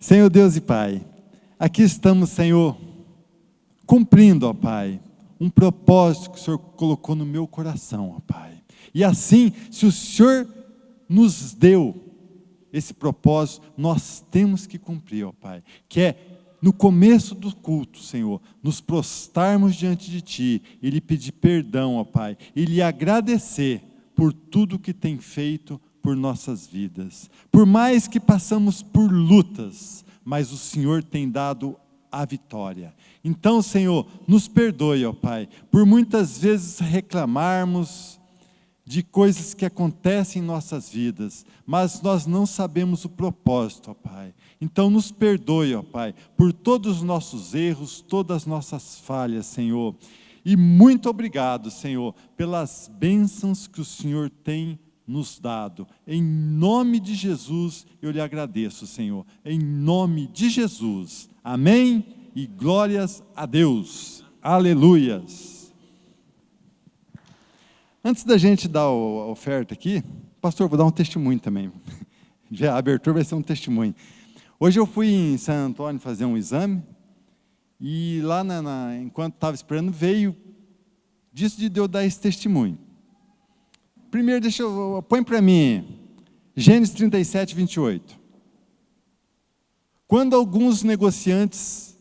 Senhor Deus e Pai, aqui estamos, Senhor, cumprindo, ó Pai, um propósito que o Senhor colocou no meu coração, ó Pai. E assim, se o Senhor nos deu esse propósito, nós temos que cumprir, ó Pai, que é no começo do culto, Senhor, nos prostarmos diante de Ti e lhe pedir perdão, ó Pai, e lhe agradecer por tudo que tem feito por nossas vidas. Por mais que passamos por lutas, mas o Senhor tem dado a vitória. Então, Senhor, nos perdoe, ó Pai, por muitas vezes reclamarmos de coisas que acontecem em nossas vidas, mas nós não sabemos o propósito, ó Pai. Então nos perdoe, ó Pai, por todos os nossos erros, todas as nossas falhas, Senhor. E muito obrigado, Senhor, pelas bênçãos que o Senhor tem nos dado. Em nome de Jesus, eu lhe agradeço, Senhor. Em nome de Jesus. Amém e glórias a Deus. Aleluias. Antes da gente dar a oferta aqui, pastor, vou dar um testemunho também. Já a abertura vai ser um testemunho. Hoje eu fui em San Antônio fazer um exame, e lá, enquanto estava esperando, veio disso de eu dar esse testemunho. Primeiro, põe para mim, Gênesis 37, 28. Quando alguns negociantes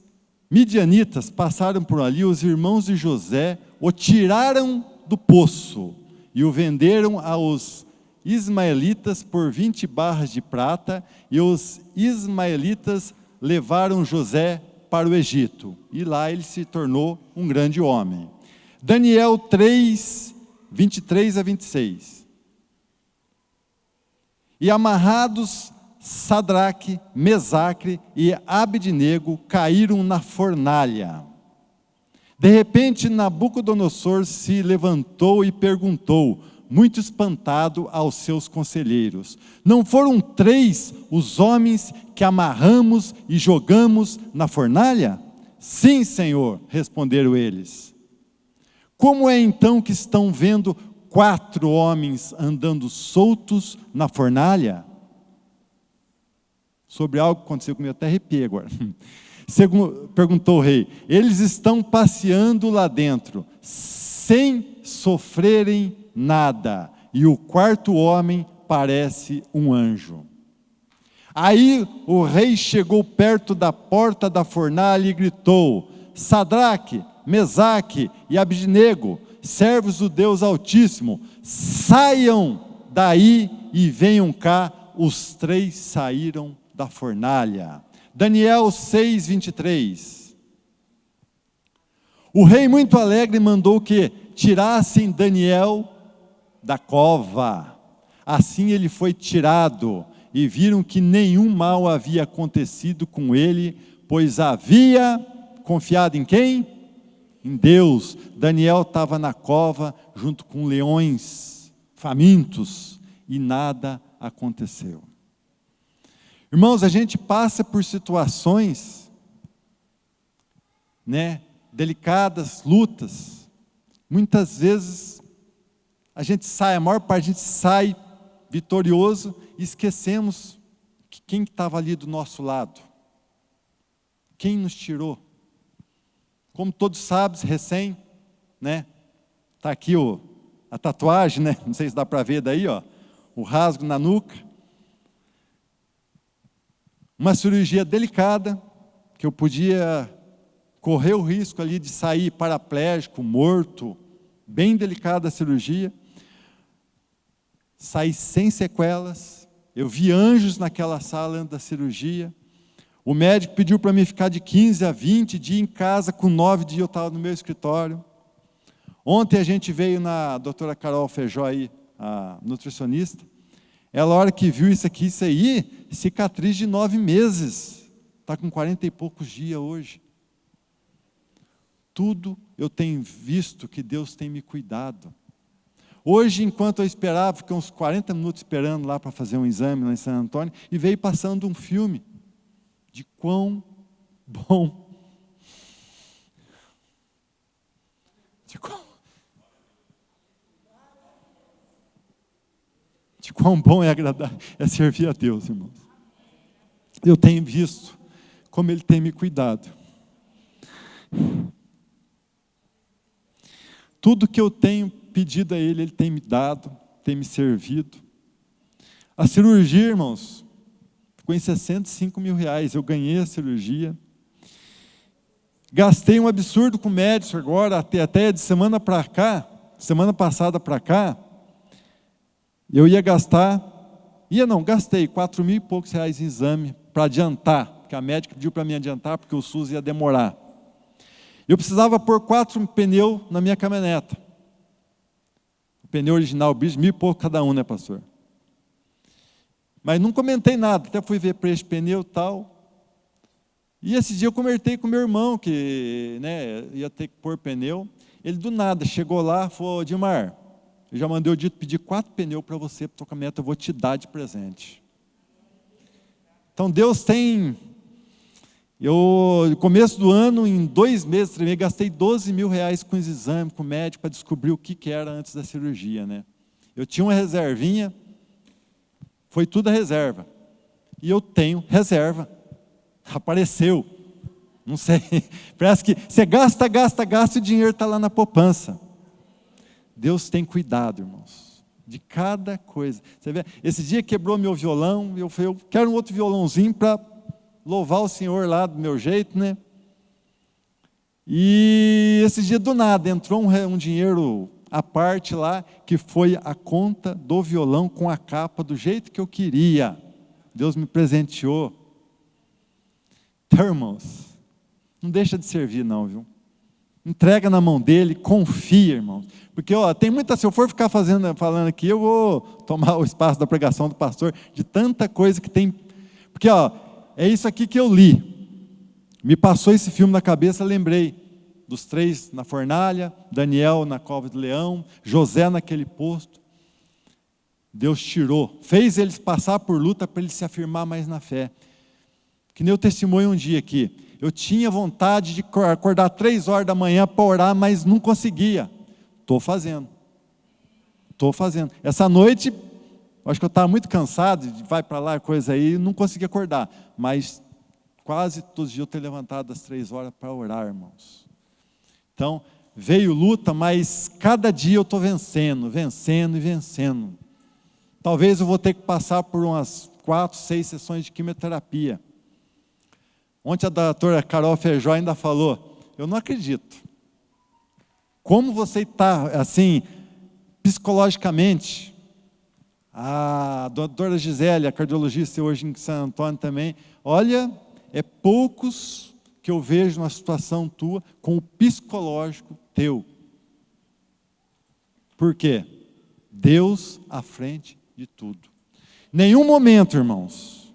midianitas passaram por ali, os irmãos de José o tiraram do poço e o venderam aos ismaelitas por 20 barras de prata, e os ismaelitas levaram José para o Egito, e lá ele se tornou um grande homem. Daniel 3, 23 a 26. E amarrados Sadraque, Mesaque e Abednego caíram na fornalha. De repente Nabucodonosor se levantou e perguntou, muito espantado, aos seus conselheiros: não foram 3 os homens que amarramos e jogamos na fornalha? Sim, Senhor, responderam eles. Como é então que estão vendo 4 homens andando soltos na fornalha? Sobre algo que aconteceu comigo, até arrepiei agora. Perguntou o rei: eles estão passeando lá dentro, sem sofrerem nada, e o 4º homem parece um anjo. Aí o rei chegou perto da porta da fornalha e gritou: Sadraque, Mesaque e Abednego, servos do Deus Altíssimo, saiam daí e venham cá. Os 3 saíram da fornalha. Daniel 6, 23. O rei, muito alegre, mandou que tirassem Daniel da cova. Assim ele foi tirado, e viram que nenhum mal havia acontecido com ele, pois havia confiado em quem? Em Deus. Daniel estava na cova junto com leões famintos, e nada aconteceu. Irmãos, a gente passa por situações, delicadas, lutas. Muitas vezes a gente sai, a maior parte a gente sai vitorioso, e esquecemos que quem estava ali do nosso lado, quem nos tirou. Como todos sabem, recém, está aqui a tatuagem, não sei se dá para ver daí, o rasgo na nuca. Uma cirurgia delicada, que eu podia correr o risco ali de sair paraplégico, morto, bem delicada a cirurgia. Saí sem sequelas, eu vi anjos naquela sala antes da cirurgia. O médico pediu para mim ficar de 15 a 20 dias em casa, com 9 dias eu estava no meu escritório. Ontem a gente veio na doutora Carol Feijó, aí, a nutricionista. Ela, a hora que viu isso aí, cicatriz de 9 meses. Está com 40 e poucos dias hoje. Tudo eu tenho visto que Deus tem me cuidado. Hoje, enquanto eu esperava, fiquei uns 40 minutos esperando lá para fazer um exame lá em San Antônio, e veio passando um filme de quão bom, de quão bom é agradar, é servir a Deus, irmãos. eu tenho visto como Ele tem me cuidado. Tudo que eu tenho pedido a Ele, Ele tem me dado, tem me servido. A cirurgia, irmãos, ficou em R$65 mil, eu ganhei a cirurgia. Gastei um absurdo com o médico agora, até de semana passada para cá, eu ia gastar, gastei R$4.000 e poucos em exame para adiantar, porque a médica pediu para mim adiantar, porque o SUS ia demorar. Eu precisava pôr 4 pneus na minha caminhoneta. O pneu original, R$1.000 e pouco cada um, né, pastor? Mas não comentei nada, até fui ver preço de pneu e tal. E esse dia eu conversei com meu irmão, que ia ter que pôr pneu. Ele do nada chegou lá e falou: Dimar, eu já mandei o dito pedir 4 pneus para você, para a tua caminhoneta, eu vou te dar de presente. Então Deus tem... no começo do ano, em 2 meses, eu gastei R$12 mil com os exames, com o médico, para descobrir o que era antes da cirurgia, né? Eu tinha uma reservinha, foi tudo a reserva. E eu tenho reserva. Apareceu. Não sei. Parece que você gasta e o dinheiro está lá na poupança. Deus tem cuidado, irmãos, de cada coisa. Você vê, esse dia quebrou meu violão, eu falei, eu quero um outro violãozinho para louvar o Senhor lá do meu jeito, né? E esse dia do nada entrou um dinheiro à parte lá, que foi a conta do violão com a capa do jeito que eu queria. Deus me presenteou. Então, irmãos, não deixa de servir não, viu? Entrega na mão dele, confia, irmãos. Porque tem muita, se eu for ficar falando aqui, eu vou tomar o espaço da pregação do pastor, de tanta coisa que tem. Porque é isso aqui que eu li. Me passou esse filme na cabeça, lembrei dos 3 na fornalha, Daniel na cova do leão, José naquele posto. Deus tirou, fez eles passar por luta para eles se afirmar mais na fé. Que nem eu testemunho um dia aqui. Eu tinha vontade de acordar 3 horas da manhã para orar, mas não conseguia. Estou fazendo. Essa noite, acho que eu estava muito cansado, vai para lá, coisa aí, não consegui acordar. Mas quase todos os dias eu tenho levantado às 3 horas para orar, irmãos. Então, veio luta, mas cada dia eu estou vencendo. Talvez eu vou ter que passar por umas 4, 6 sessões de quimioterapia. Ontem a doutora Carol Feijó ainda falou, eu não acredito. Como você está, assim, psicologicamente. A doutora Gisele, a cardiologista hoje em Santo Antônio também, olha, é poucos que eu vejo na situação tua com o psicológico teu. Por quê? Deus à frente de tudo. Nenhum momento, irmãos,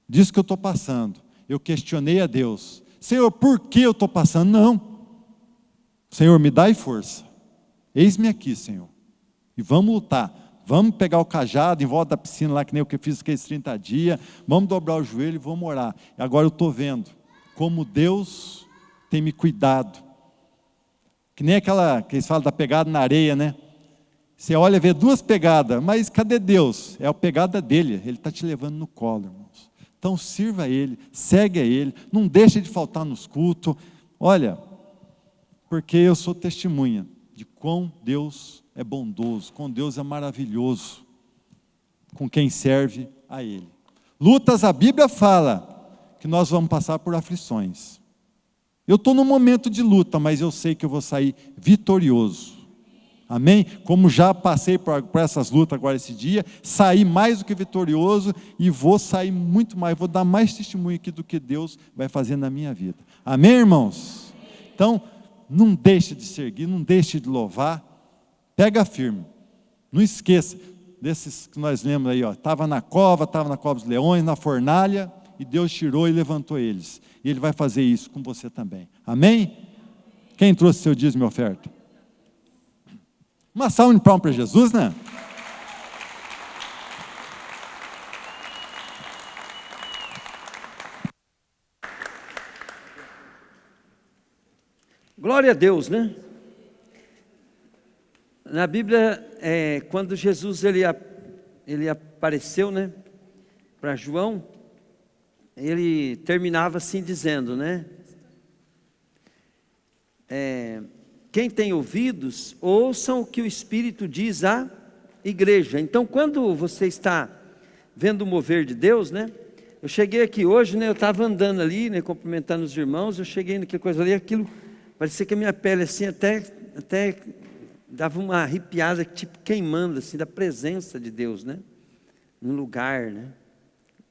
disso que eu estou passando, eu questionei a Deus. Senhor, por que eu estou passando? Não. Senhor, me dai força. Eis-me aqui, Senhor. E vamos lutar. Vamos pegar o cajado em volta da piscina lá, que nem o que eu fiz aqueles 30 dias. Vamos dobrar o joelho e vamos orar. E agora eu estou vendo como Deus tem me cuidado. Que nem aquela que eles falam da pegada na areia, né? Você olha e vê 2 pegadas, mas cadê Deus? É a pegada dele, Ele está te levando no colo, irmãos. Então sirva a Ele, segue a Ele, não deixe de faltar nos cultos. Olha, porque eu sou testemunha de quão Deus é bondoso, quão Deus é maravilhoso, com quem serve a Ele. Lutas, a Bíblia fala que nós vamos passar por aflições. Eu estou num momento de luta, mas eu sei que eu vou sair vitorioso. Amém? Como já passei por essas lutas agora esse dia, saí mais do que vitorioso e vou sair muito mais, vou dar mais testemunho aqui do que Deus vai fazer na minha vida. Amém, irmãos? Então, não deixe de seguir, não deixe de louvar, pega firme, não esqueça desses que nós lemos aí, estava na cova dos leões, na fornalha, e Deus tirou e levantou eles, e Ele vai fazer isso com você também. Amém? Quem trouxe seu dízimo e oferta? Uma salva de palmas para Jesus, né? Glória a Deus, né? Na Bíblia, quando Jesus ele apareceu, né, para João, ele terminava assim dizendo, né? Quem tem ouvidos, ouçam o que o Espírito diz à igreja. Então, quando você está vendo o mover de Deus, né? Eu cheguei aqui hoje, né? Eu estava andando ali, né? Cumprimentando os irmãos, eu cheguei naquela coisa ali, aquilo, parecia que a minha pele assim até dava uma arrepiada, tipo queimando assim, da presença de Deus, né? No lugar, né?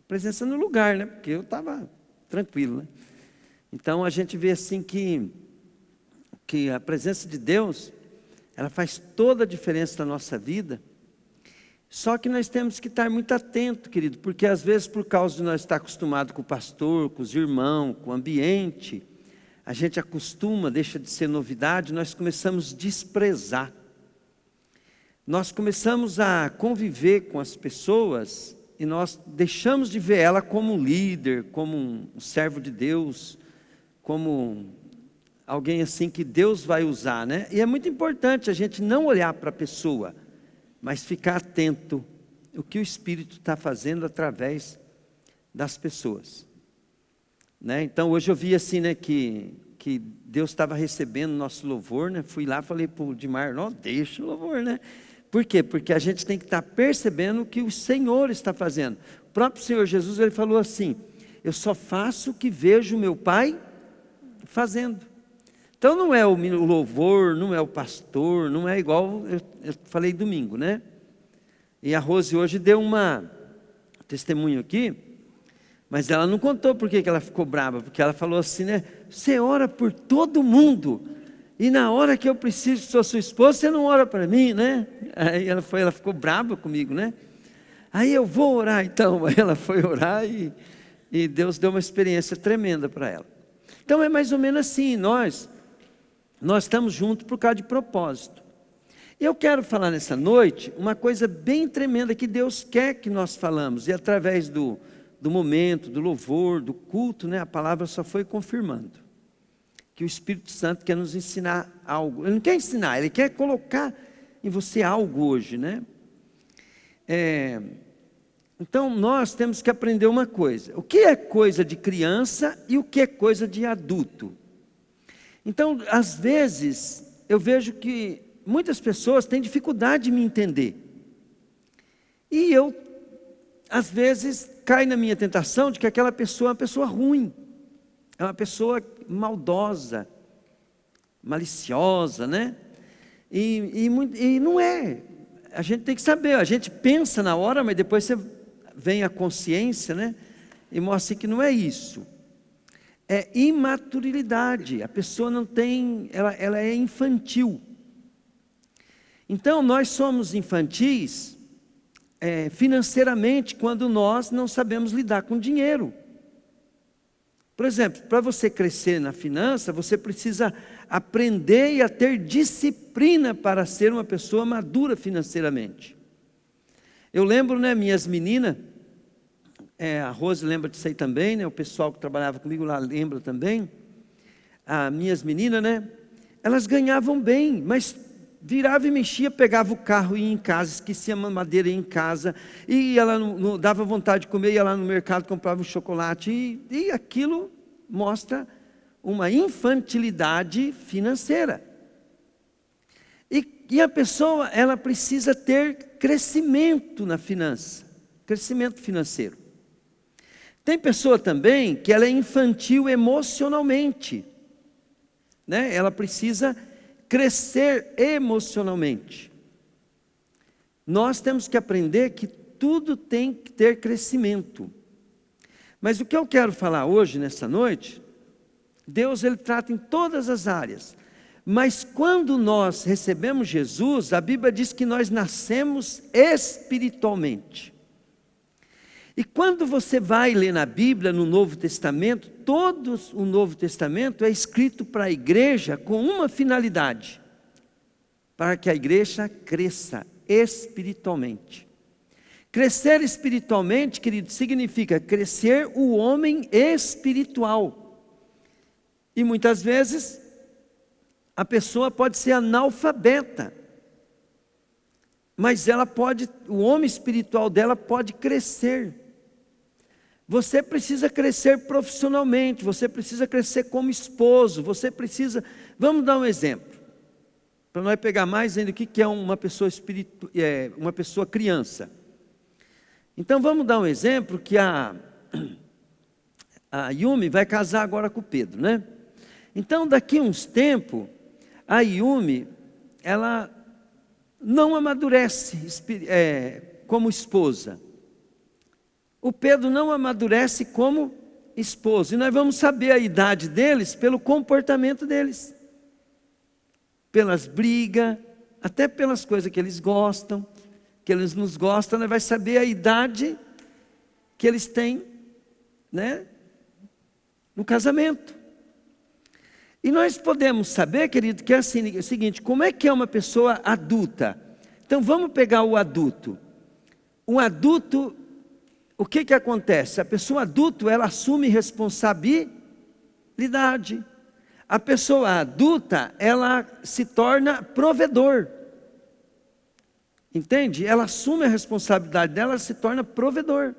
Presença no lugar, né? Porque eu estava tranquilo, né? Então a gente vê assim que a presença de Deus, ela faz toda a diferença na nossa vida. Só que nós temos que estar muito atento, querido, porque às vezes por causa de nós estar acostumado com o pastor, com os irmãos, com o ambiente, a gente acostuma, deixa de ser novidade, nós começamos a desprezar. Nós começamos a conviver com as pessoas e nós deixamos de ver ela como um líder, como um servo de Deus, como alguém assim que Deus vai usar, né? E é muito importante a gente não olhar para a pessoa, mas ficar atento ao que o Espírito está fazendo através das pessoas, né? Então hoje eu vi assim, né, que Deus estava recebendo nosso louvor, né? Fui lá, falei para o Dimar, não, deixa o louvor, né? Por quê? Porque a gente tem que estar percebendo o que o Senhor está fazendo. O próprio Senhor Jesus, ele falou assim, eu só faço o que vejo o meu Pai fazendo. Então não é o louvor, não é o pastor, não é igual, eu falei domingo, né? E a Rose hoje deu uma testemunho aqui, mas ela não contou por que ela ficou brava, porque ela falou assim, né? Você ora por todo mundo, e na hora que eu preciso que sou sua esposa, você não ora para mim, né? Aí ela ficou brava comigo, né? Aí eu vou orar então. Aí ela foi orar e Deus deu uma experiência tremenda para ela. Então é mais ou menos assim, nós estamos juntos por causa de propósito. E eu quero falar nessa noite uma coisa bem tremenda que Deus quer que nós falamos, e através do momento, do louvor, do culto, né, a palavra só foi confirmando que o Espírito Santo quer nos ensinar algo. Ele não quer ensinar, ele quer colocar em você algo hoje, né? Então nós temos que aprender uma coisa: o que é coisa de criança e o que é coisa de adulto. Então, às vezes, eu vejo que muitas pessoas têm dificuldade de me entender. E eu, às vezes, caio na minha tentação de que aquela pessoa é uma pessoa ruim. É uma pessoa maldosa, maliciosa, né? E não é. A gente tem que saber, a gente pensa na hora, mas depois vem a consciência, né? E mostra que não é isso. É imaturidade, a pessoa não tem, ela é infantil. Então nós somos infantis financeiramente quando nós não sabemos lidar com dinheiro. Por exemplo, para você crescer na finança, você precisa aprender a ter disciplina para ser uma pessoa madura financeiramente. Eu lembro, né, minhas meninas, a Rose lembra disso aí também, né? O pessoal que trabalhava comigo lá lembra também. As minhas meninas, né? Elas ganhavam bem, mas virava e mexia, pegava o carro e ia em casa, esquecia a mamadeira, ia em casa, e ela não dava vontade de comer, ia lá no mercado, comprava um chocolate, e aquilo mostra uma infantilidade financeira. E a pessoa, ela precisa ter crescimento na finança, crescimento financeiro. Tem pessoa também que ela é infantil emocionalmente, né? Ela precisa crescer emocionalmente. Nós temos que aprender que tudo tem que ter crescimento. Mas o que eu quero falar hoje, nessa noite, Deus, Ele trata em todas as áreas. Mas quando nós recebemos Jesus, a Bíblia diz que nós nascemos espiritualmente. E quando você vai ler na Bíblia, no Novo Testamento, todo o Novo Testamento é escrito para a igreja com uma finalidade: para que a igreja cresça espiritualmente. Crescer espiritualmente, querido, significa crescer o homem espiritual. E muitas vezes, a pessoa pode ser analfabeta, mas o homem espiritual dela pode crescer. Você precisa crescer profissionalmente, você precisa crescer como esposo, você precisa... Vamos dar um exemplo, para nós pegar mais ainda o que é uma pessoa uma pessoa criança. Então vamos dar um exemplo que a Yumi vai casar agora com o Pedro, né? Então daqui a uns tempos, a Yumi, ela não amadurece como esposa. O Pedro não amadurece como esposo. E nós vamos saber a idade deles pelo comportamento deles. Pelas brigas, até pelas coisas que eles gostam, que eles nos gostam, nós vamos saber a idade que eles têm, né, no casamento. E nós podemos saber, querido, que é assim, é o seguinte, como é que é uma pessoa adulta? Então vamos pegar o adulto. Um adulto, o que acontece? A pessoa adulta, ela assume responsabilidade. A pessoa adulta, ela se torna provedor. Entende? Ela assume a responsabilidade dela, ela se torna provedor.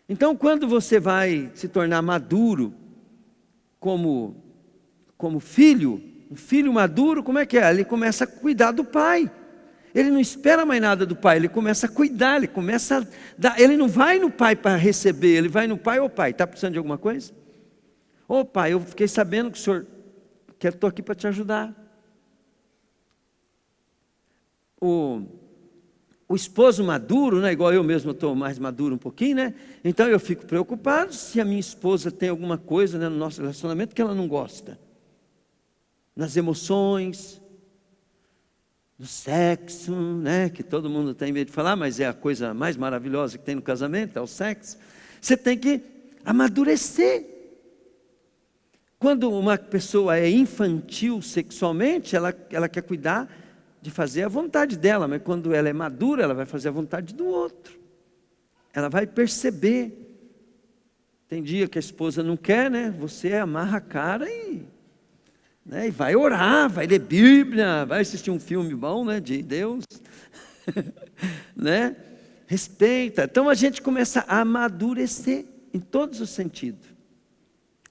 Então, quando você vai se tornar maduro, como filho, um filho maduro, como é que é? Ele começa a cuidar do pai. Ele não espera mais nada do pai, ele começa a cuidar, ele começa a dar. Ele não vai no pai para receber, ele vai no pai: ô pai, está precisando de alguma coisa? Ô pai, eu fiquei sabendo que o senhor, que eu estou aqui para te ajudar. O esposo maduro, né, igual eu mesmo, eu estou mais maduro um pouquinho, né? Então eu fico preocupado se a minha esposa tem alguma coisa, né, no nosso relacionamento que ela não gosta. Nas emoções, no sexo, né, que todo mundo tem medo de falar, mas é a coisa mais maravilhosa que tem no casamento, é o sexo. Você tem que amadurecer. Quando uma pessoa é infantil sexualmente, ela quer cuidar de fazer a vontade dela, mas quando ela é madura, ela vai fazer a vontade do outro. Ela vai perceber. Tem dia que a esposa não quer, né? Você amarra a cara e vai orar, vai ler Bíblia, vai assistir um filme bom, né, de Deus, né? Respeita. Então a gente começa a amadurecer em todos os sentidos.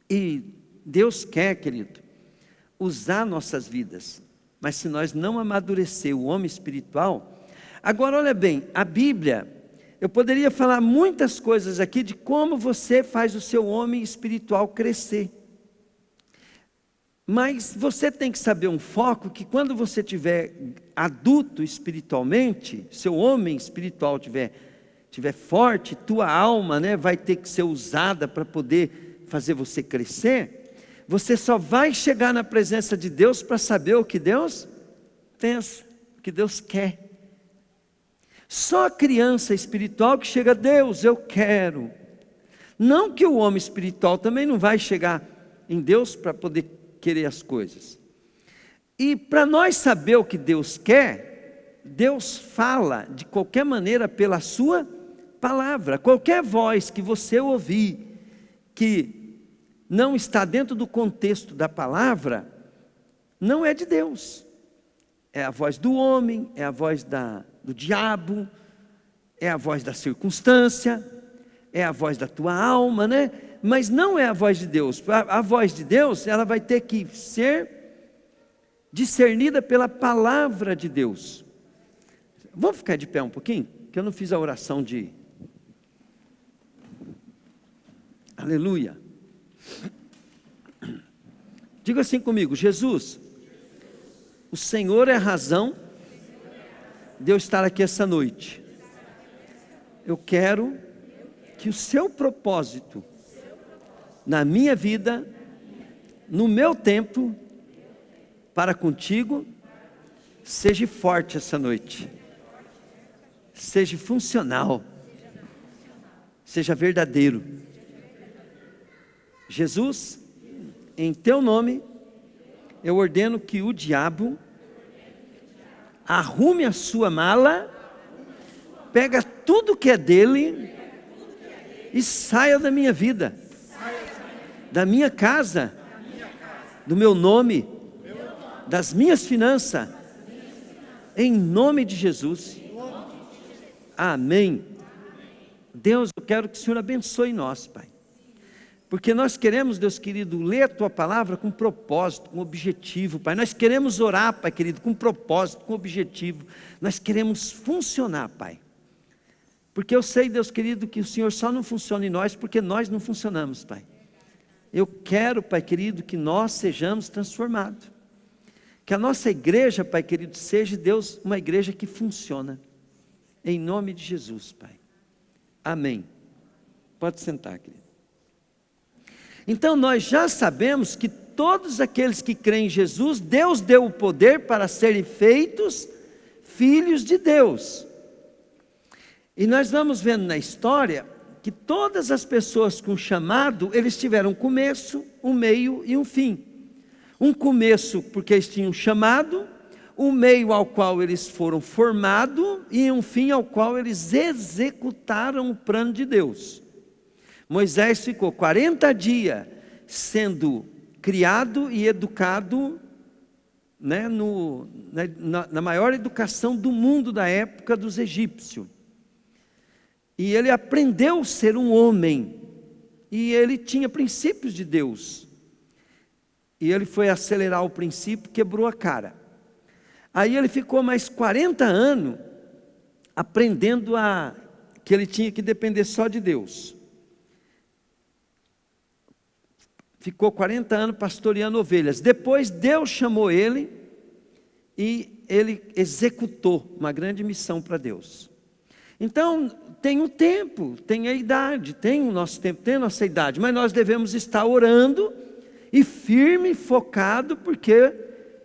E Deus quer, querido, usar nossas vidas. Mas se nós não amadurecer o homem espiritual... Agora olha bem, a Bíblia, eu poderia falar muitas coisas aqui de como você faz o seu homem espiritual crescer. Mas você tem que saber um foco, que quando você tiver adulto espiritualmente, seu homem espiritual tiver forte, tua alma, né, vai ter que ser usada para poder fazer você crescer. Você só vai chegar na presença de Deus para saber o que Deus pensa, o que Deus quer. Só a criança espiritual que chega: Deus, eu quero. Não que o homem espiritual também não vai chegar em Deus para poder querer as coisas. E para nós saber o que Deus quer, Deus fala de qualquer maneira pela sua palavra. Qualquer voz que você ouvir, que não está dentro do contexto da palavra, não é de Deus. É a voz do homem, é a voz do diabo, é a voz da circunstância, é a voz da tua alma, né? Mas não é a voz de Deus. A voz de Deus, ela vai ter que ser discernida pela palavra de Deus. Vamos ficar de pé um pouquinho? Que eu não fiz a oração de... Aleluia. Diga assim comigo: Jesus, o Senhor é a razão de eu estar aqui essa noite. Eu quero que o seu propósito na minha vida, no meu tempo, para contigo, seja forte essa noite, seja funcional, seja verdadeiro. Jesus, em teu nome, eu ordeno que o diabo arrume a sua mala, pega tudo que é dele e saia da minha vida, da minha casa, do meu nome, das minhas finanças, em nome de Jesus. Amém. Deus, eu quero quero que o Senhor abençoe nós, Pai. Porque nós queremos, Deus querido, ler a Tua palavra com propósito, com objetivo, Pai. Nós queremos orar, Pai querido, com propósito, com objetivo. Nós queremos funcionar, Pai. Porque eu sei, Deus querido, que o Senhor só não funciona em nós porque nós não funcionamos, Pai. Eu quero, Pai querido, que nós sejamos transformados. Que a nossa igreja, Pai querido, seja, Deus, uma igreja que funciona. Em nome de Jesus, Pai. Amém. Pode sentar, querido. Então nós já sabemos que todos aqueles que creem em Jesus, Deus deu o poder para serem feitos filhos de Deus. E nós vamos vendo na história que todas as pessoas com chamado, eles tiveram um começo, um meio e um fim. Um começo porque eles tinham chamado, um meio ao qual eles foram formados e um fim ao qual eles executaram o plano de Deus. Moisés ficou 40 dias sendo criado e educado, né, na maior educação do mundo da época dos egípcios. E ele aprendeu a ser um homem, e ele tinha princípios de Deus. E ele foi acelerar o princípio, quebrou a cara. Aí ele ficou mais 40 anos aprendendo que ele tinha que depender só de Deus. Ficou 40 anos pastoreando ovelhas. Depois Deus chamou ele e ele executou uma grande missão para Deus. Então, tem o tempo, tem a idade, tem o nosso tempo, tem a nossa idade, mas nós devemos estar orando e firme, focado, porque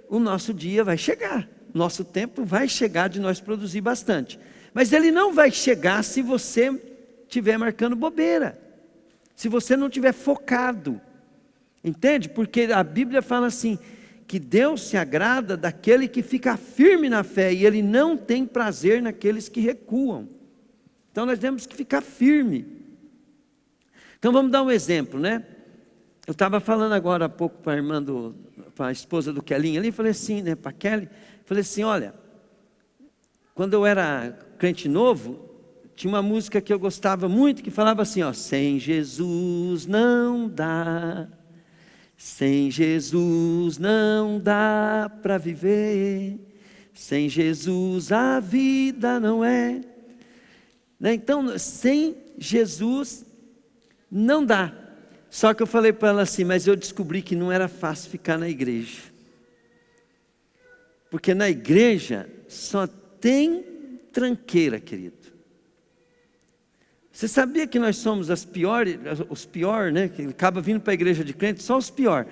o nosso dia vai chegar, nosso tempo vai chegar de nós produzir bastante. Mas ele não vai chegar se você estiver marcando bobeira, se você não estiver focado, entende? Porque a Bíblia fala assim, que Deus se agrada daquele que fica firme na fé, e Ele não tem prazer naqueles que recuam. Então nós temos que ficar firme. Então vamos dar um exemplo, né? Eu estava falando agora há pouco para a esposa do Kelinho ali, falei assim, né, para a Kelly, falei assim, olha, quando eu era crente novo, tinha uma música que eu gostava muito, que falava assim, ó, sem Jesus não dá, sem Jesus não dá para viver, sem Jesus a vida não é. Então, sem Jesus não dá. Só que eu falei para ela assim, mas eu descobri que não era fácil ficar na igreja. Porque na igreja só tem tranqueira, querido. Você sabia que nós somos os piores, né? Que acaba vindo para a igreja de crente, só os piores.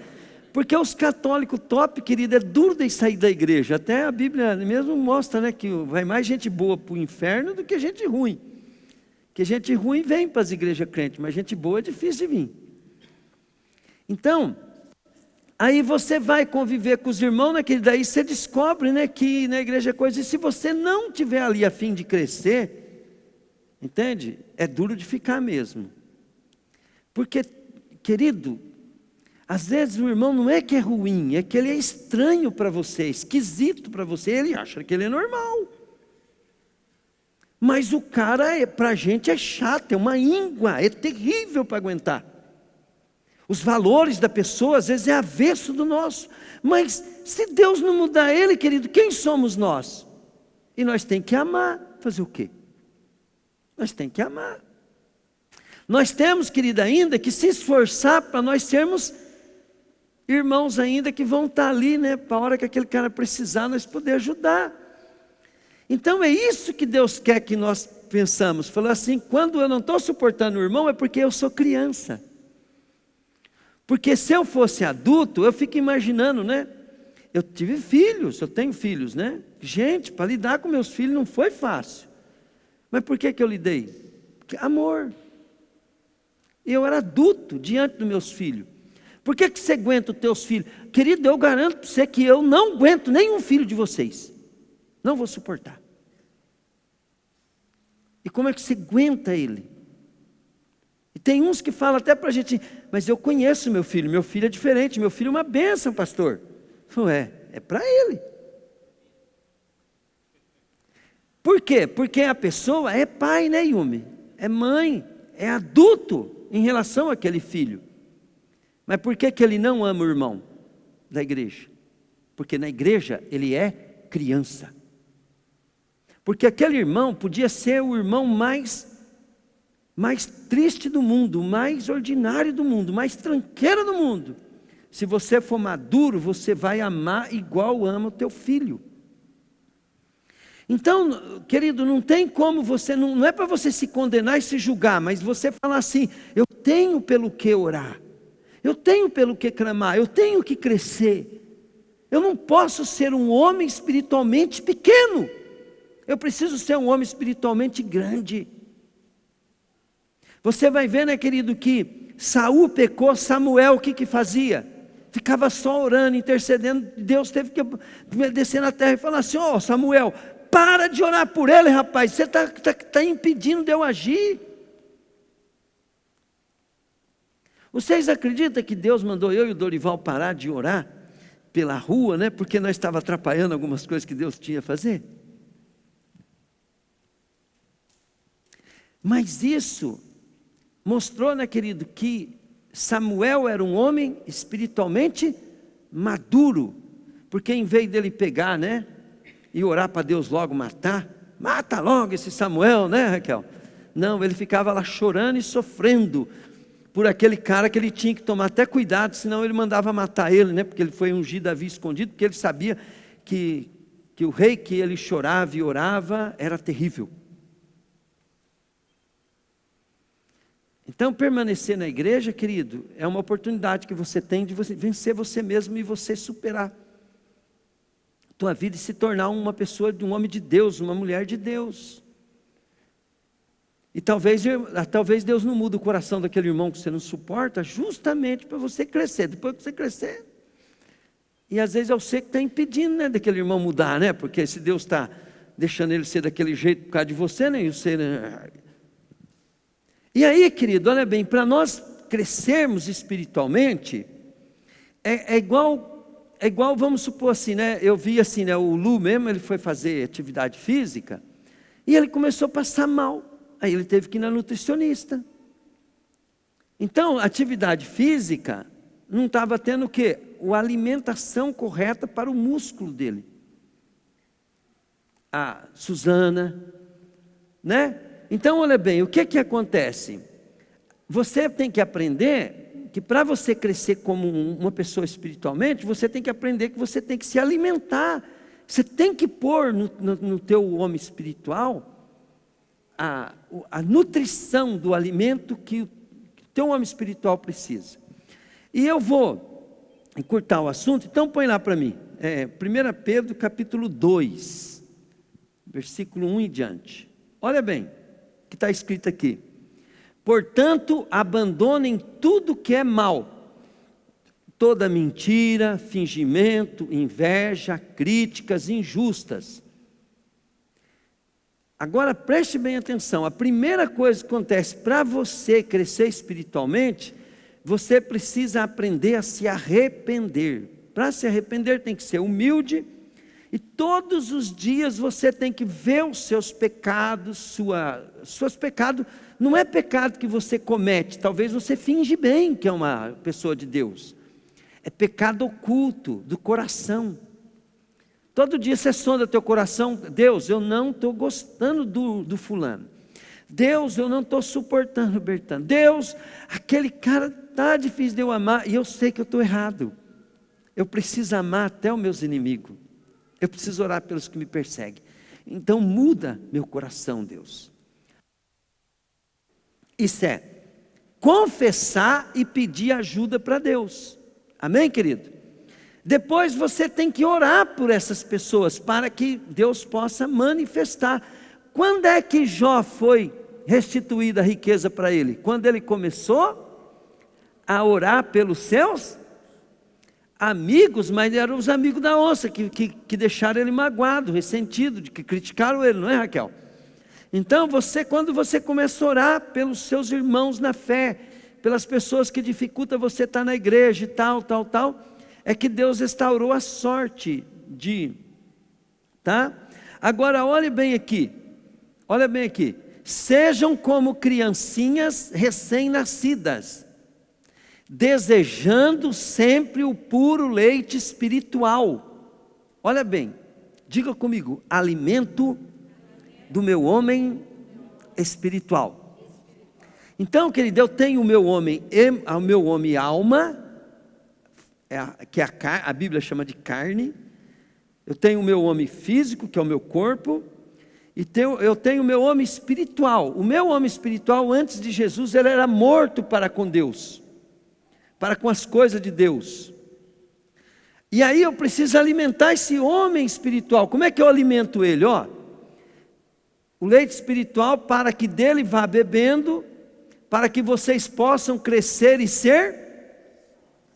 Porque os católicos top, querido, é duro de sair da igreja. Até a Bíblia mesmo mostra, né, que vai mais gente boa para o inferno do que gente ruim. Porque gente ruim vem para as igrejas crentes, mas gente boa é difícil de vir. Então, aí você vai conviver com os irmãos, naquele daí você descobre, né, que na igreja é coisa, e se você não tiver ali a fim de crescer, entende? É duro de ficar mesmo. Porque, querido, às vezes o irmão não é que é ruim, é que ele é estranho para você, esquisito para você, ele acha que ele é normal. Mas o cara, para a gente, é chato, é uma íngua, é terrível para aguentar. Os valores da pessoa, às vezes, é avesso do nosso. Mas, se Deus não mudar ele, querido, quem somos nós? E nós temos que amar. Fazer o quê? Nós temos que amar. Nós temos, querida, ainda que se esforçar para nós sermos irmãos ainda que vão estar ali, né? Para a hora que aquele cara precisar, nós poder ajudar. Então é isso que Deus quer que nós pensamos. Falou assim, quando eu não estou suportando o irmão, é porque eu sou criança. Porque se eu fosse adulto, eu fico imaginando, né? Eu tive filhos, eu tenho filhos, né? Gente, para lidar com meus filhos não foi fácil. Mas por que eu lidei? Porque amor. Eu era adulto diante dos meus filhos. Por que você aguenta os teus filhos? Querido, eu garanto para você que eu não aguento nenhum filho de vocês. Não vou suportar. E como é que você aguenta ele? E tem uns que falam até para a gente, mas eu conheço meu filho é diferente, meu filho é uma bênção, pastor. É para ele. Por quê? Porque a pessoa é pai, né, Yumi? É mãe. é adulto em relação àquele filho. Mas por que ele não ama o irmão da igreja? Porque na igreja ele é criança. Porque aquele irmão podia ser o irmão mais triste do mundo, mais ordinário do mundo, mais tranqueiro do mundo. Se você for maduro, você vai amar igual ama o teu filho. Então, querido, não tem como você, não é para você se condenar e se julgar, mas você falar assim: eu tenho pelo que orar, eu tenho pelo que clamar, eu tenho que crescer. Eu não posso ser um homem espiritualmente pequeno, eu preciso ser um homem espiritualmente grande. Você vai ver, né, querido, que Saul pecou, Samuel o que fazia? Ficava só orando, intercedendo. Deus teve que descer na terra e falar assim: ó, Samuel, para de orar por ele, rapaz, você está impedindo de eu agir. Vocês acreditam que Deus mandou eu e o Dorival parar de orar pela rua, né? Porque nós estávamos atrapalhando algumas coisas que Deus tinha a fazer? Mas isso mostrou, né, querido, que Samuel era um homem espiritualmente maduro, porque em vez dele pegar, né, e orar para Deus logo matar, mata logo esse Samuel, né, Raquel? Não, ele ficava lá chorando e sofrendo por aquele cara que ele tinha que tomar até cuidado, senão ele mandava matar ele, né, porque ele foi ungir Davi escondido, porque ele sabia que o rei que ele chorava e orava era terrível. Então, permanecer na igreja, querido, é uma oportunidade que você tem de você vencer você mesmo e você superar a tua vida e se tornar uma pessoa, um homem de Deus, uma mulher de Deus. E talvez Deus não mude o coração daquele irmão que você não suporta, justamente para você crescer. Depois que você crescer, e às vezes é você que está impedindo, né, daquele irmão mudar, né? Porque se Deus está deixando ele ser daquele jeito por causa de você, né? E você, né? E aí, querido, olha bem, para nós crescermos espiritualmente, é igual, vamos supor assim, né? Eu vi assim, né? O Lu mesmo, ele foi fazer atividade física, e ele começou a passar mal, aí ele teve que ir na nutricionista. Então, atividade física, não estava tendo o quê? A alimentação correta para o músculo dele. A Suzana, né? Então, olha bem, o que acontece? Você tem que aprender que para você crescer como uma pessoa espiritualmente, você tem que aprender que você tem que se alimentar. Você tem que pôr no teu homem espiritual a nutrição do alimento que o teu homem espiritual precisa. E eu vou encurtar o assunto, então põe lá para mim. 1 Pedro capítulo 2, versículo 1 em diante. Olha bem, que está escrito aqui: portanto, abandonem tudo que é mal, toda mentira, fingimento, inveja, críticas injustas. Agora preste bem atenção, a primeira coisa que acontece para você crescer espiritualmente, você precisa aprender a se arrepender. Para se arrepender tem que ser humilde, e todos os dias você tem que ver os seus pecados, seus pecados. Não é pecado que você comete, talvez você finge bem que é uma pessoa de Deus. É pecado oculto do coração. Todo dia você sonda teu coração: Deus, eu não estou gostando do fulano. Deus, eu não estou suportando o Bertano. Deus, aquele cara está difícil de eu amar, e eu sei que eu estou errado. Eu preciso amar até os meus inimigos. Eu preciso orar pelos que me perseguem. Então muda meu coração, Deus. Isso é confessar e pedir ajuda para Deus. Amém, querido? Depois você tem que orar por essas pessoas, para que Deus possa manifestar. Quando é que Jó foi restituída a riqueza para ele? Quando ele começou a orar pelos seus amigos, mas eram os amigos da onça, que deixaram ele magoado, ressentido, que criticaram ele, não é, Raquel? Então quando você começa a orar pelos seus irmãos na fé, pelas pessoas que dificultam você estar na igreja e tal, é que Deus restaurou a sorte tá? Agora olhe bem aqui, sejam como criancinhas recém-nascidas, desejando sempre o puro leite espiritual. Olha bem, diga comigo: alimento do meu homem espiritual. Então, querido, eu tenho o meu homem alma, que a Bíblia chama de carne. Eu tenho o meu homem físico, que é o meu corpo. E eu tenho o meu homem espiritual. O meu homem espiritual, antes de Jesus, ele era morto para com Deus, para com as coisas de Deus. E aí eu preciso alimentar esse homem espiritual. Como é que eu alimento ele? O leite espiritual, para que dele vá bebendo, para que vocês possam crescer e ser,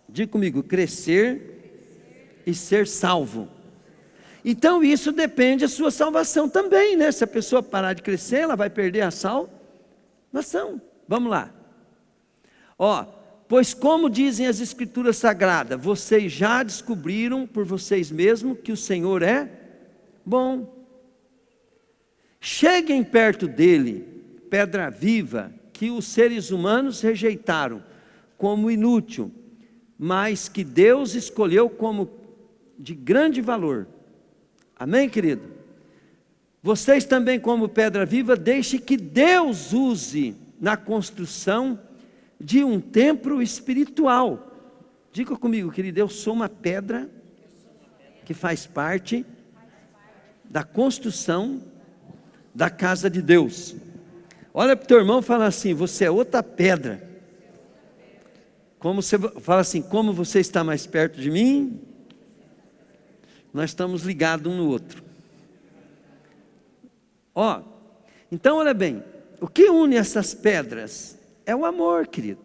diga comigo, crescer e ser salvo. Então isso depende da sua salvação também, né? Se a pessoa parar de crescer, ela vai perder a salvação. Vamos lá. Pois como dizem as Escrituras Sagradas, vocês já descobriram por vocês mesmos que o Senhor é bom. Cheguem perto dele, pedra viva, que os seres humanos rejeitaram como inútil, mas que Deus escolheu como de grande valor. Amém, querido? Vocês também, como pedra viva, deixem que Deus use na construção de um templo espiritual. Diga comigo, querido, eu sou uma pedra que faz parte da construção da casa de Deus. Olha para o teu irmão e fala assim: você é outra pedra. Como você fala assim, como você está mais perto de mim, nós estamos ligados um no outro. Então olha bem, o que une essas pedras é o amor, querido.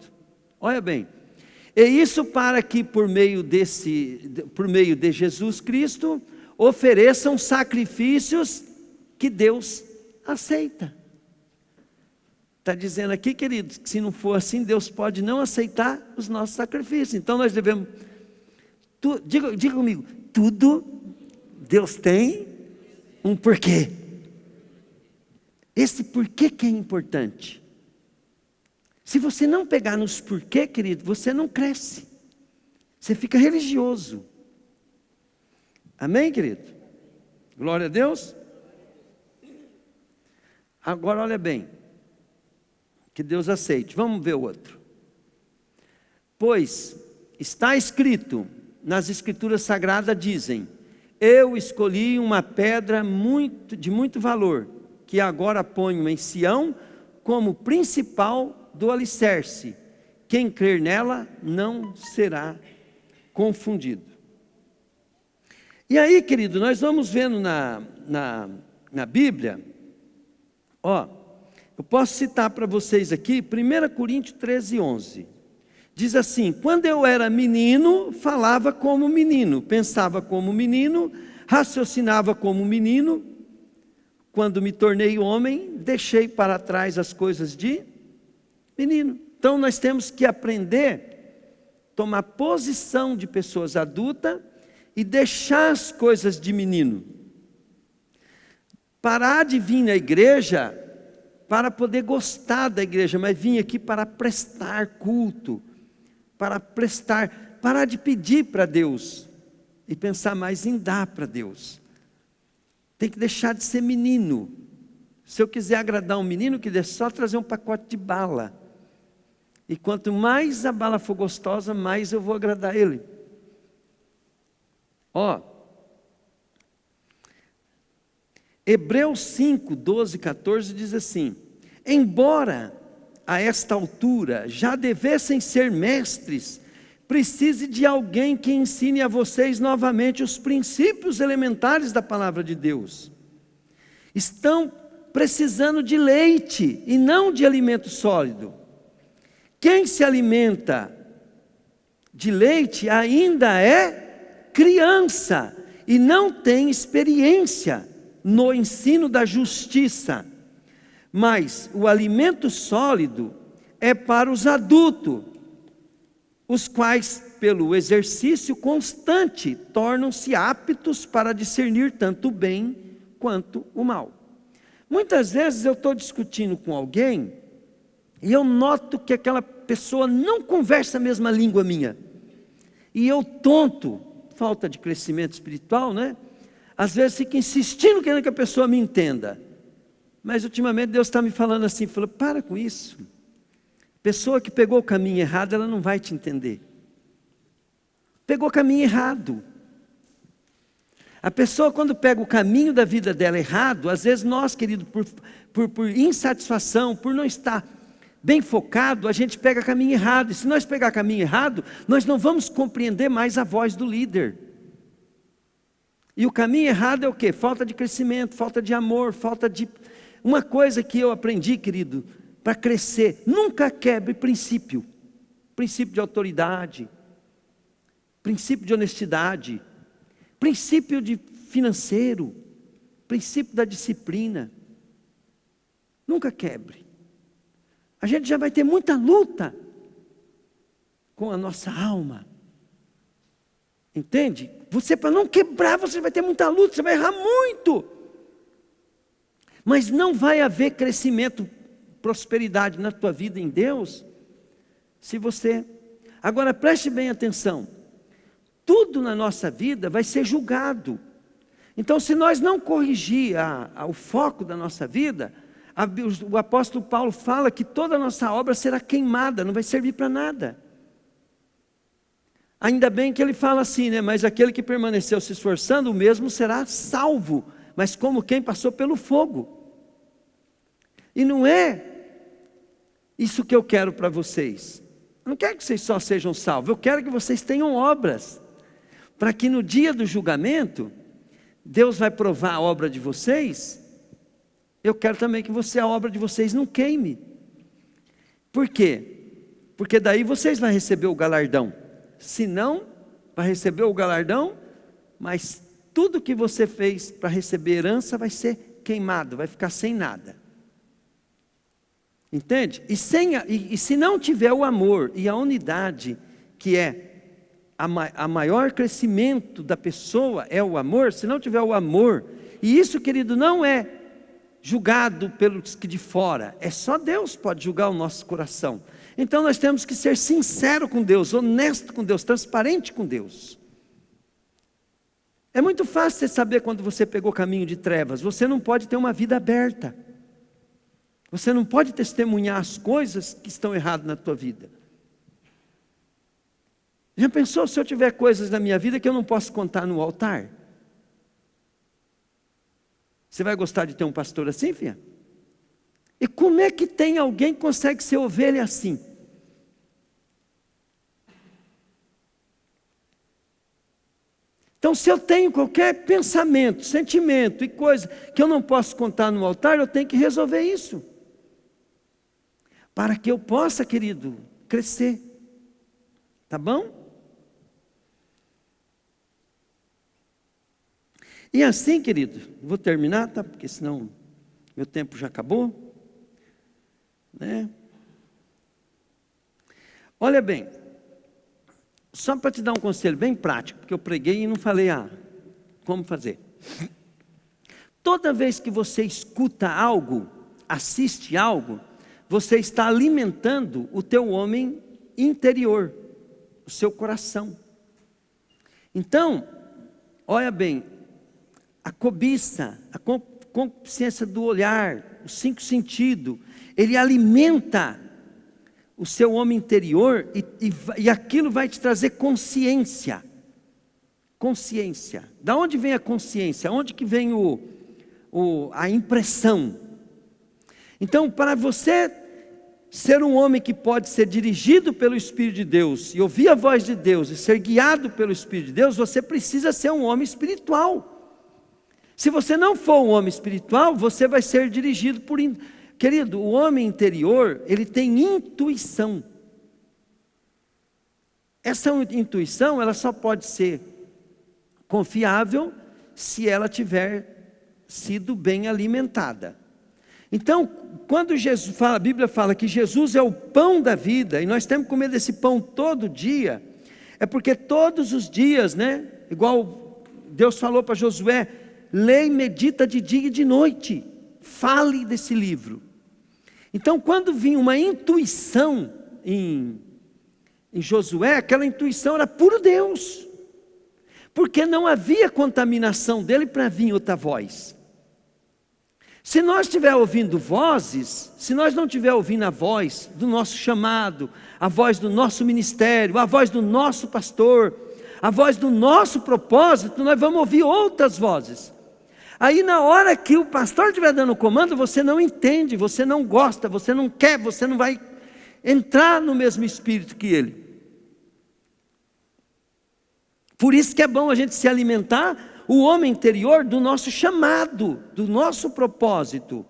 Olha bem, e isso para que por meio de Jesus Cristo ofereçam sacrifícios que Deus aceita. Está dizendo aqui, queridos, que se não for assim, Deus pode não aceitar os nossos sacrifícios. Então nós devemos, diga comigo, tudo Deus tem um porquê. Esse porquê que é importante. Se você não pegar nos porquê, querido, você não cresce. Você fica religioso. Amém, querido? Glória a Deus. Agora olha bem, que Deus aceite. Vamos ver o outro. Pois está escrito, nas Escrituras Sagradas dizem: eu escolhi uma pedra de muito valor, que agora ponho em Sião como principal do alicerce. Quem crer nela não será confundido. E aí, querido, nós vamos vendo na Bíblia, eu posso citar para vocês aqui, 1 Coríntios 13:11. Diz assim: quando eu era menino, falava como menino, pensava como menino, raciocinava como menino. Quando me tornei homem, deixei para trás as coisas de menino. Então nós temos que aprender, tomar posição de pessoas adultas e deixar as coisas de menino. Parar de vir na igreja para poder gostar da igreja, mas vim aqui para prestar culto, parar de pedir para Deus e pensar mais em dar para Deus. Tem que deixar de ser menino. Se eu quiser agradar um menino, que é só trazer um pacote de bala. E quanto mais a bala for gostosa, mais eu vou agradar ele. Hebreus 5, 12, 14 diz assim: embora a esta altura já devessem ser mestres, precise de alguém que ensine a vocês novamente os princípios elementares da palavra de Deus. Estão precisando de leite e não de alimento sólido. Quem se alimenta de leite ainda é criança e não tem experiência no ensino da justiça. Mas o alimento sólido é para os adultos, os quais, pelo exercício constante, tornam-se aptos para discernir tanto o bem quanto o mal. Muitas vezes eu estou discutindo com alguém e eu noto que aquela pessoa não conversa a mesma língua minha. E eu, tonto, falta de crescimento espiritual, né? Às vezes fico insistindo querendo que a pessoa me entenda. Mas ultimamente Deus está me falando assim, falou, para com isso. Pessoa que pegou o caminho errado, ela não vai te entender. Pegou o caminho errado. A pessoa quando pega o caminho da vida dela errado, às vezes nós, querido, por insatisfação, por não estar bem focado, a gente pega caminho errado. E se nós pegar caminho errado, nós não vamos compreender mais a voz do líder. E o caminho errado é o quê? Falta de crescimento, falta de amor, falta de... Uma coisa que eu aprendi, querido, para crescer, nunca quebre princípio. Princípio de autoridade, princípio de honestidade, princípio de financeiro, princípio da disciplina. Nunca quebre. A gente já vai ter muita luta com a nossa alma. Entende? Você, para não quebrar, você vai ter muita luta, você vai errar muito. Mas não vai haver crescimento, prosperidade na tua vida em Deus, se você... Agora preste bem atenção. Tudo na nossa vida vai ser julgado. Então, se nós não corrigir o foco da nossa vida, o apóstolo Paulo fala que toda a nossa obra será queimada, não vai servir para nada. Ainda bem que ele fala assim, né? Mas aquele que permaneceu se esforçando, o mesmo será salvo, mas como quem passou pelo fogo. E não é isso que eu quero para vocês. Eu não quero que vocês só sejam salvos, eu quero que vocês tenham obras, para que no dia do julgamento, Deus vai provar a obra de vocês. Eu quero também que a obra de vocês não queime. Por quê? Porque daí vocês vão receber o galardão. Se não, vai receber o galardão, mas tudo que você fez para receber herança vai ser queimado, vai ficar sem nada. Entende? E se não tiver o amor e a unidade, que é a maior crescimento da pessoa, é o amor, se não tiver o amor, e isso, querido, não é julgado pelos que de fora, é só Deus pode julgar o nosso coração. Então nós temos que ser sincero com Deus, honesto com Deus, transparente com Deus. É muito fácil você saber quando você pegou o caminho de trevas. Você não pode ter uma vida aberta. Você não pode testemunhar as coisas que estão erradas na tua vida. Já pensou se eu tiver coisas na minha vida que eu não posso contar no altar? Você vai gostar de ter um pastor assim, filha? E como é que tem alguém que consegue ser ovelha assim? Então, se eu tenho qualquer pensamento, sentimento e coisa que eu não posso contar no altar, eu tenho que resolver isso. Para que eu possa, querido, crescer. Tá bom? E assim, querido, vou terminar, tá? Porque senão meu tempo já acabou. Né? Olha bem, só para te dar um conselho bem prático, porque eu preguei e não falei como fazer. Toda vez que você escuta algo, assiste algo, você está alimentando o teu homem interior, o seu coração. Então, olha bem, a cobiça, a consciência do olhar, os 5 sentidos, ele alimenta o seu homem interior e aquilo vai te trazer consciência. Consciência. Da onde vem a consciência? Onde que vem a impressão? Então, para você ser um homem que pode ser dirigido pelo Espírito de Deus, e ouvir a voz de Deus, e ser guiado pelo Espírito de Deus, você precisa ser um homem espiritual. Se você não for um homem espiritual, você vai ser dirigido por... Querido, o homem interior, ele tem intuição. Essa intuição, ela só pode ser confiável se ela tiver sido bem alimentada. Então, quando Jesus fala, a Bíblia fala que Jesus é o pão da vida, e nós temos que comer desse pão todo dia, é porque todos os dias, né, igual Deus falou para Josué, lê e medita de dia e de noite, fale desse livro. Então, quando vinha uma intuição em Josué, aquela intuição era puro Deus, porque não havia contaminação dele para vir outra voz. Se nós estiver ouvindo vozes, se nós não estiver ouvindo a voz do nosso chamado, a voz do nosso ministério, a voz do nosso pastor, a voz do nosso propósito, nós vamos ouvir outras vozes. Aí na hora que o pastor estiver dando comando, você não entende, você não gosta, você não quer, você não vai entrar no mesmo espírito que ele. Por isso que é bom a gente se alimentar, o homem interior, do nosso chamado, do nosso propósito.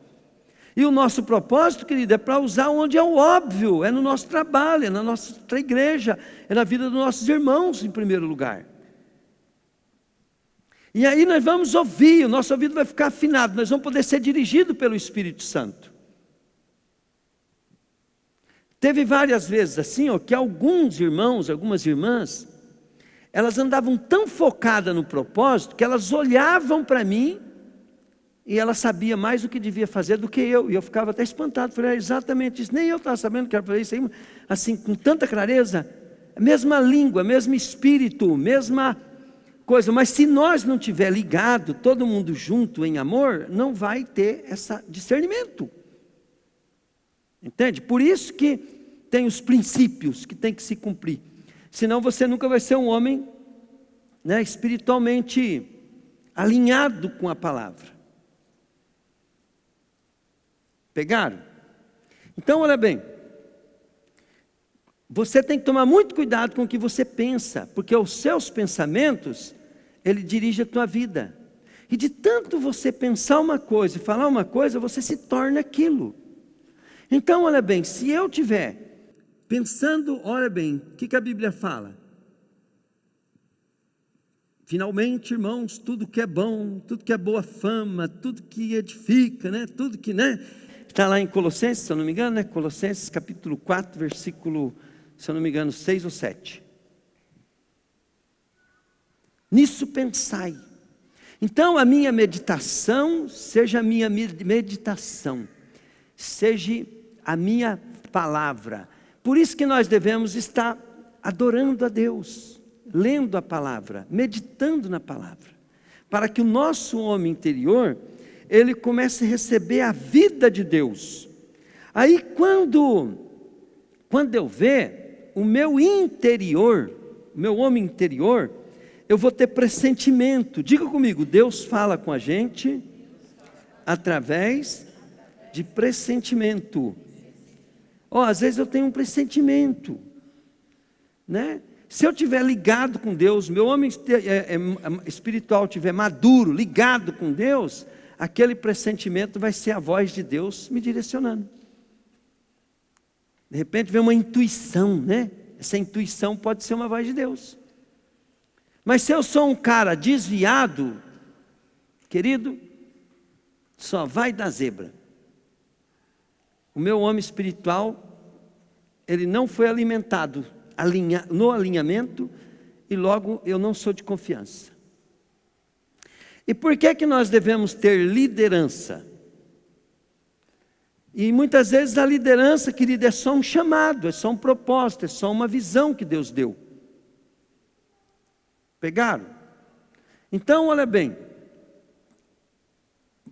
E o nosso propósito, querido, é para usar onde é o óbvio, é no nosso trabalho, é na nossa igreja, é na vida dos nossos irmãos em primeiro lugar. E aí nós vamos ouvir, o nosso ouvido vai ficar afinado, nós vamos poder ser dirigidos pelo Espírito Santo. Teve várias vezes assim, ó, que alguns irmãos, algumas irmãs, elas andavam tão focadas no propósito, que elas olhavam para mim, e ela sabia mais o que devia fazer do que eu, e eu ficava até espantado, falei, é exatamente isso, nem eu estava sabendo que era fazer isso aí, assim, com tanta clareza, a mesma língua, mesmo espírito, mesma coisa, mas se nós não tiver ligado, todo mundo junto em amor, não vai ter esse discernimento, entende? Por isso que tem os princípios que tem que se cumprir, senão você nunca vai ser um homem, né, espiritualmente alinhado com a palavra. Pegaram? Então, olha bem, você tem que tomar muito cuidado com o que você pensa, porque os seus pensamentos, ele dirige a tua vida. E de tanto você pensar uma coisa e falar uma coisa, você se torna aquilo. Então, olha bem, se eu tiver pensando, olha bem, o que a Bíblia fala? Finalmente, irmãos, tudo que é bom, tudo que é boa fama, tudo que edifica, né? Tudo que, né? Está lá em Colossenses, se eu não me engano, né? Colossenses capítulo 4, versículo, se eu não me engano, 6 ou 7. Nisso pensai. Então a minha meditação, seja a minha meditação, seja a minha palavra. Por isso que nós devemos estar adorando a Deus, lendo a palavra, meditando na palavra, para que o nosso homem interior, ele comece a receber a vida de Deus. Aí quando eu ver o meu interior, o meu homem interior, eu vou ter pressentimento. Diga comigo, Deus fala com a gente através de pressentimento. Às vezes eu tenho um pressentimento, né? Se eu estiver ligado com Deus, meu homem espiritual estiver maduro, ligado com Deus, aquele pressentimento vai ser a voz de Deus me direcionando. De repente vem uma intuição, né? Essa intuição pode ser uma voz de Deus. Mas se eu sou um cara desviado, querido, só vai dar zebra. O meu homem espiritual, ele não foi alimentado no alinhamento, e logo eu não sou de confiança. E por que nós devemos ter liderança? E muitas vezes a liderança, querida, é só um chamado, é só um propósito, é só uma visão que Deus deu. Pegaram? Então, olha bem,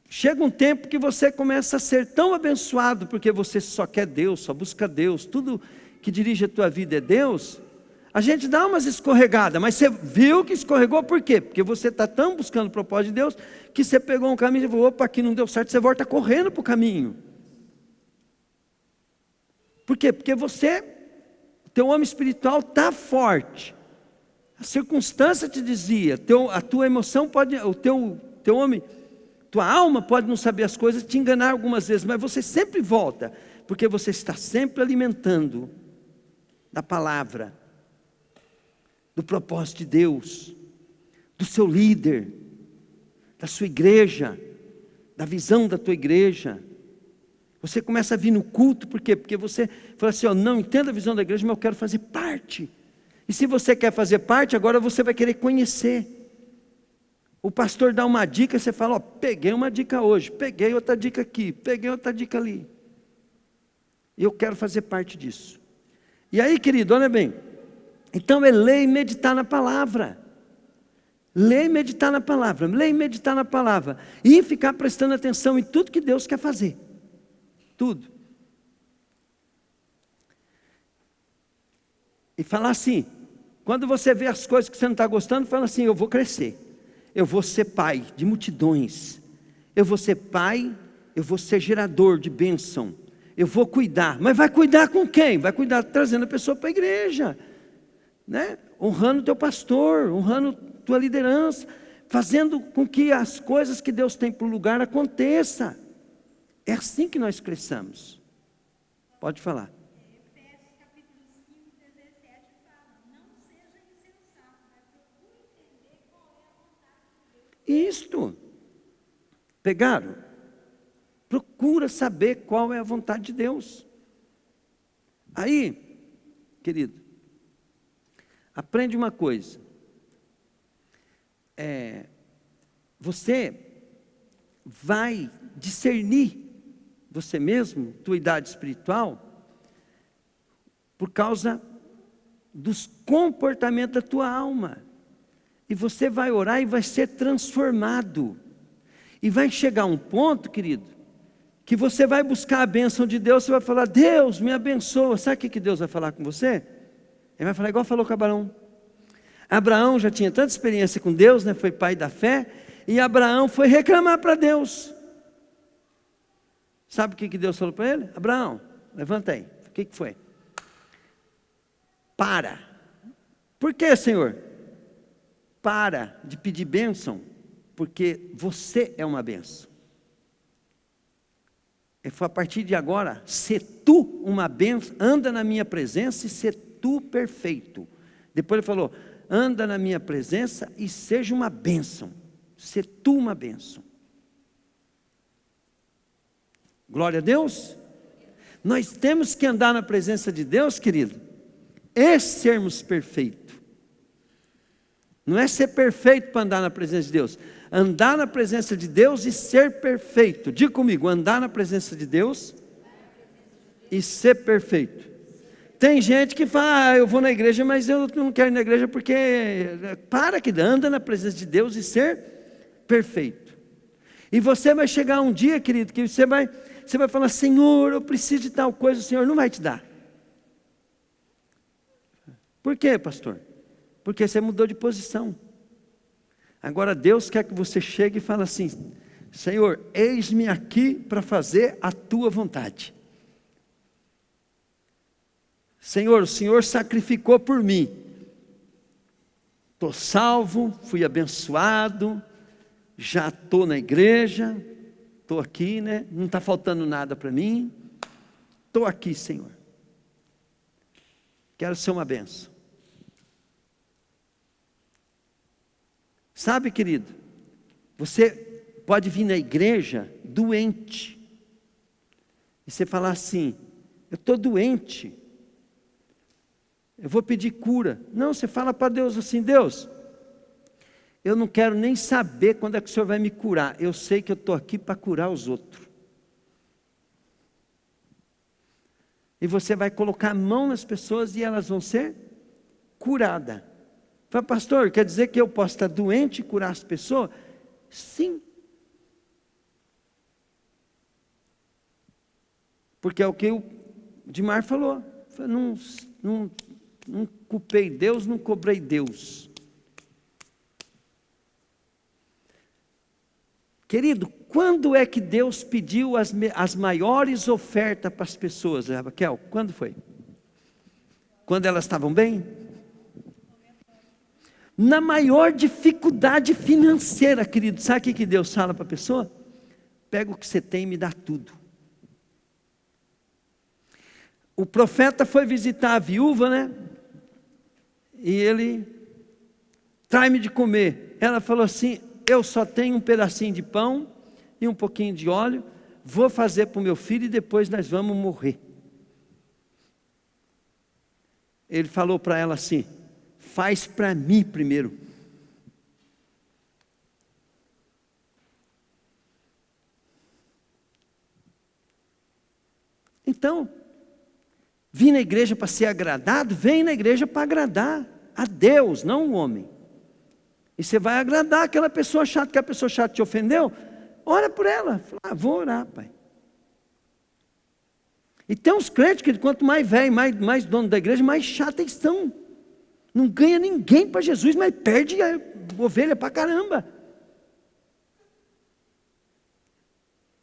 chega um tempo que você começa a ser tão abençoado, porque você só quer Deus, só busca Deus, tudo que dirige a tua vida é Deus. A gente dá umas escorregadas, mas você viu que escorregou por quê? Porque você está tão buscando o propósito de Deus, que você pegou um caminho e falou, opa, aqui não deu certo, você volta correndo para o caminho. Por quê? Porque teu homem espiritual está forte. A circunstância te dizia, a tua emoção pode, teu homem, tua alma pode não saber as coisas, te enganar algumas vezes, mas você sempre volta, porque você está sempre alimentando da palavra, do propósito de Deus, do seu líder, da sua igreja, da visão da tua igreja. Você começa a vir no culto, por quê? Porque você fala assim, não entendo a visão da igreja, mas eu quero fazer parte. E se você quer fazer parte, agora você vai querer conhecer. O pastor dá uma dica, você fala, ó, peguei uma dica hoje, peguei outra dica aqui, peguei outra dica ali. E eu quero fazer parte disso. E aí, querido, olha bem, então é ler e meditar na palavra. Ler e meditar na palavra, ler e meditar na palavra. E ficar prestando atenção em tudo que Deus quer fazer. Tudo. E falar assim, quando você vê as coisas que você não está gostando, fala assim, eu vou crescer. Eu vou ser pai de multidões. Eu vou ser pai, eu vou ser gerador de bênção. Eu vou cuidar. Mas vai cuidar com quem? Vai cuidar trazendo a pessoa para a igreja. Né? Honrando teu pastor, honrando tua liderança. Fazendo com que as coisas que Deus tem para o lugar aconteça. É assim que nós cresçamos. Pode falar. Isto. Pegaram? Procura saber qual é a vontade de Deus. Aí, querido, aprende uma coisa. Você vai discernir você mesmo, tua idade espiritual, por causa dos comportamentos da tua alma. E você vai orar e vai ser transformado. E vai chegar um ponto, querido, que você vai buscar a bênção de Deus, você vai falar, Deus me abençoa. Sabe o que Deus vai falar com você? Ele vai falar igual falou com Abraão. Abraão já tinha tanta experiência com Deus, né? Foi pai da fé, e Abraão foi reclamar para Deus. Sabe o que Deus falou para ele? Abraão, levanta aí. O que foi? Para. Por que, Senhor? Para de pedir bênção, porque você é uma bênção. Ele falou, a partir de agora, se tu uma bênção, anda na minha presença e se tu perfeito. Depois ele falou, anda na minha presença e seja uma bênção. Se tu uma bênção. Glória a Deus. Nós temos que andar na presença de Deus, querido, e sermos perfeitos. Não é ser perfeito para andar na presença de Deus. Andar na presença de Deus e ser perfeito. Diga comigo, andar na presença de Deus e ser perfeito. Tem gente que fala, eu vou na igreja, mas eu não quero ir na igreja porque... Para que anda na presença de Deus e ser perfeito. E você vai chegar um dia, querido, que você vai falar, Senhor, eu preciso de tal coisa, o Senhor não vai te dar. Por quê, pastor? Porque você mudou de posição. Agora Deus quer que você chegue e fale assim, Senhor, eis-me aqui para fazer a tua vontade. Senhor, o Senhor sacrificou por mim. Estou salvo, fui abençoado, já estou na igreja, estou aqui, né? Não está faltando nada para mim. Estou aqui, Senhor. Quero ser uma bênção. Sabe, querido, você pode vir na igreja doente, e você falar assim, eu estou doente, eu vou pedir cura. Não, você fala para Deus assim, Deus, eu não quero nem saber quando é que o Senhor vai me curar, eu sei que eu estou aqui para curar os outros. E você vai colocar a mão nas pessoas e elas vão ser curadas. Fala, pastor, quer dizer que eu posso estar doente e curar as pessoas? Sim. Porque é o que o Dimar falou. Não culpei Deus, não cobrei Deus. Querido, quando é que Deus pediu as maiores ofertas para as pessoas, Raquel? Quando foi? Quando elas estavam bem? Na maior dificuldade financeira, querido, sabe o que Deus fala para a pessoa? Pega o que você tem e me dá tudo. O profeta foi visitar a viúva, né? E ele, traz-me de comer. Ela falou assim, eu só tenho um pedacinho de pão e um pouquinho de óleo, vou fazer para o meu filho e depois nós vamos morrer. Ele falou para ela assim, faz para mim primeiro. Então, vir na igreja para ser agradado, vem na igreja para agradar a Deus, não o homem. E você vai agradar aquela pessoa chata, que a pessoa chata te ofendeu, ora por ela. Fala, vou orar, pai. E tem uns crentes que quanto mais velho, mais dono da igreja, mais chato eles estão. Não ganha ninguém para Jesus, mas perde a ovelha para caramba.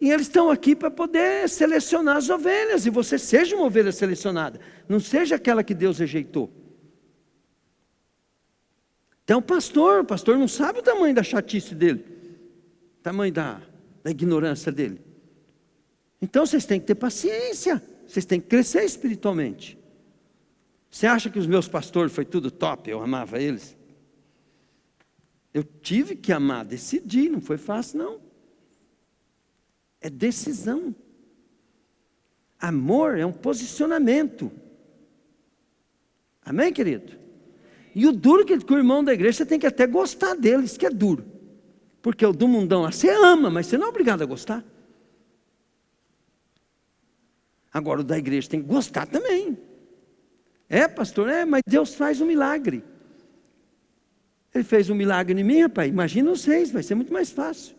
E eles estão aqui para poder selecionar as ovelhas, e você seja uma ovelha selecionada, não seja aquela que Deus rejeitou. Então o pastor não sabe o tamanho da chatice dele, o tamanho da ignorância dele. Então vocês têm que ter paciência, vocês têm que crescer espiritualmente. Você acha que os meus pastores foi tudo top, eu amava eles? Eu tive que amar, decidi, não foi fácil não. É decisão. Amor é um posicionamento. Amém, querido? E o duro que o irmão da igreja, você tem que até gostar deles, que é duro. Porque o do mundão lá, você ama, mas você não é obrigado a gostar. Agora o da igreja tem que gostar também. É, pastor, mas Deus faz um milagre. Ele fez um milagre em mim, rapaz. Imagina vocês, vai ser muito mais fácil.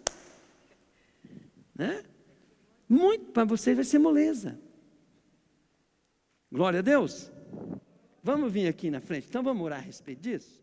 Né? Muito, para vocês vai ser moleza. Glória a Deus. Vamos vir aqui na frente, então vamos orar a respeito disso?